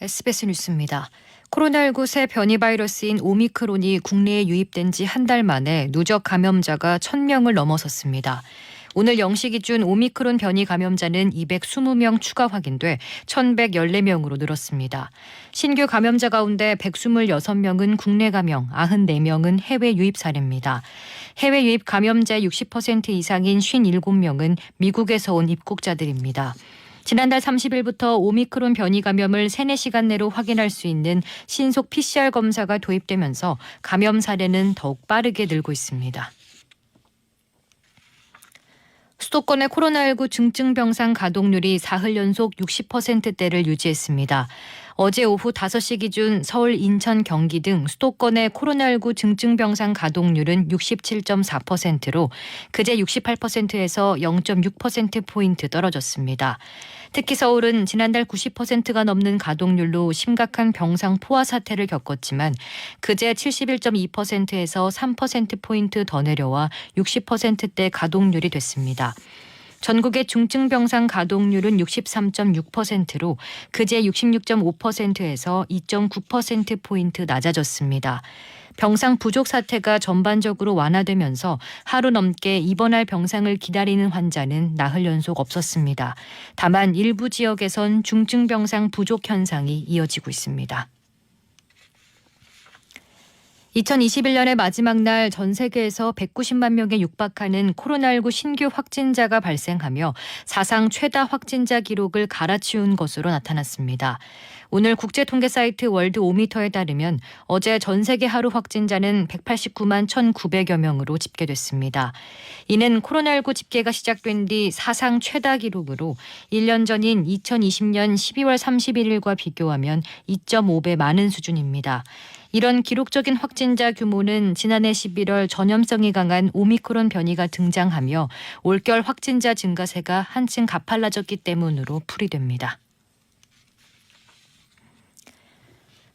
SBS 뉴스입니다. 코로나19 새 변이 바이러스인 오미크론이 국내에 유입된 지 한 달 만에 누적 감염자가 1,000명을 넘어섰습니다. 오늘 0시 기준 오미크론 변이 감염자는 220명 추가 확인돼 1,114명으로 늘었습니다. 신규 감염자 가운데 126명은 국내 감염, 94명은 해외 유입 사례입니다. 해외 유입 감염자의 60% 이상인 57명은 미국에서 온 입국자들입니다. 지난달 30일부터 오미크론 변이 감염을 3-4시간 내로 확인할 수 있는 신속 PCR 검사가 도입되면서 감염 사례는 더욱 빠르게 늘고 있습니다. 수도권의 코로나19 중증병상 가동률이 사흘 연속 60%대를 유지했습니다. 어제 오후 5시 기준 서울, 인천, 경기 등 수도권의 코로나19 중증병상 가동률은 67.4%로 그제 68%에서 0.6%포인트 떨어졌습니다. 특히 서울은 지난달 90%가 넘는 가동률로 심각한 병상 포화 사태를 겪었지만 그제 71.2%에서 3%포인트 더 내려와 60%대 가동률이 됐습니다. 전국의 중증병상 가동률은 63.6%로 그제 66.5%에서 2.9%포인트 낮아졌습니다. 병상 부족 사태가 전반적으로 완화되면서 하루 넘게 입원할 병상을 기다리는 환자는 나흘 연속 없었습니다. 다만 일부 지역에선 중증병상 부족 현상이 이어지고 있습니다. 2021년의 마지막 날 전 세계에서 190만 명에 육박하는 코로나19 신규 확진자가 발생하며 사상 최다 확진자 기록을 갈아치운 것으로 나타났습니다. 오늘 국제통계 사이트 월드오미터에 따르면 어제 전 세계 하루 확진자는 189만 1,900여 명으로 집계됐습니다. 이는 코로나19 집계가 시작된 뒤 사상 최다 기록으로 1년 전인 2020년 12월 31일과 비교하면 2.5배 많은 수준입니다. 이런 기록적인 확진자 규모는 지난해 11월 전염성이 강한 오미크론 변이가 등장하며 올겨울 확진자 증가세가 한층 가팔라졌기 때문으로 풀이됩니다.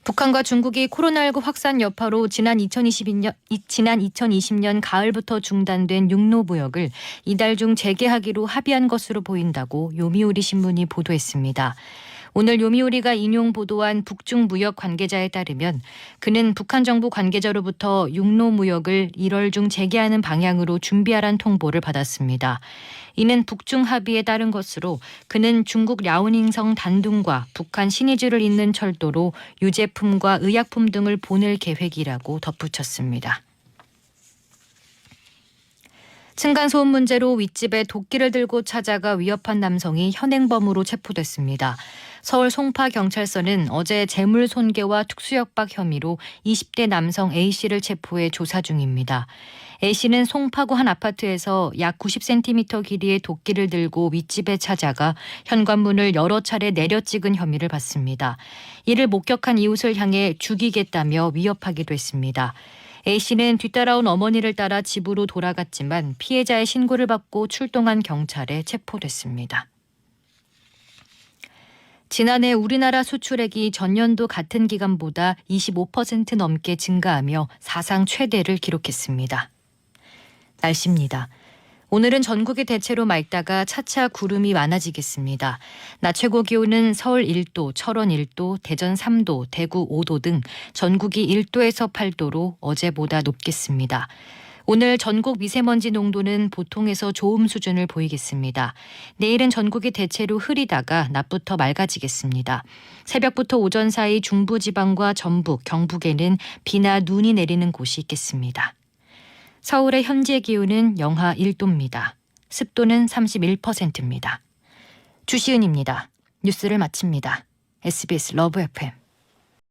북한과 중국이 코로나19 확산 여파로 지난 2020년 가을부터 중단된 육로무역을 이달 중 재개하기로 합의한 것으로 보인다고 요미우리 신문이 보도했습니다. 오늘 요미우리가 인용 보도한 북중 무역 관계자에 따르면 그는 북한 정부 관계자로부터 육로무역을 1월 중 재개하는 방향으로 준비하란 통보를 받았습니다. 이는 북중 합의에 따른 것으로 그는 중국 랴오닝성 단둥과 북한 신의주를 잇는 철도로 유제품과 의약품 등을 보낼 계획이라고 덧붙였습니다. 층간소음 문제로 윗집에 도끼를 들고 찾아가 위협한 남성이 현행범으로 체포됐습니다. 서울 송파경찰서는 어제 재물 손괴와 특수협박 혐의로 20대 남성 A씨를 체포해 조사 중입니다. A씨는 송파구 한 아파트에서 약 90cm 길이의 도끼를 들고 윗집에 찾아가 현관문을 여러 차례 내려찍은 혐의를 받습니다. 이를 목격한 이웃을 향해 죽이겠다며 위협하기도 했습니다. A씨는 뒤따라온 어머니를 따라 집으로 돌아갔지만 피해자의 신고를 받고 출동한 경찰에 체포됐습니다. 지난해 우리나라 수출액이 전년도 같은 기간보다 25% 넘게 증가하며 사상 최대를 기록했습니다. 날씨입니다. 오늘은 전국이 대체로 맑다가 차차 구름이 많아지겠습니다. 낮 최고 기온은 서울 1도, 철원 1도, 대전 3도, 대구 5도 등 전국이 1도에서 8도로 어제보다 높겠습니다. 오늘 전국 미세먼지 농도는 보통에서 좋음 수준을 보이겠습니다. 내일은 전국이 대체로 흐리다가 낮부터 맑아지겠습니다. 새벽부터 오전 사이 중부지방과 전북, 경북에는 비나 눈이 내리는 곳이 있겠습니다. 서울의 현재 기온은 영하 1도입니다. 습도는 31%입니다. 주시은입니다. 뉴스를 마칩니다. SBS 러브 FM.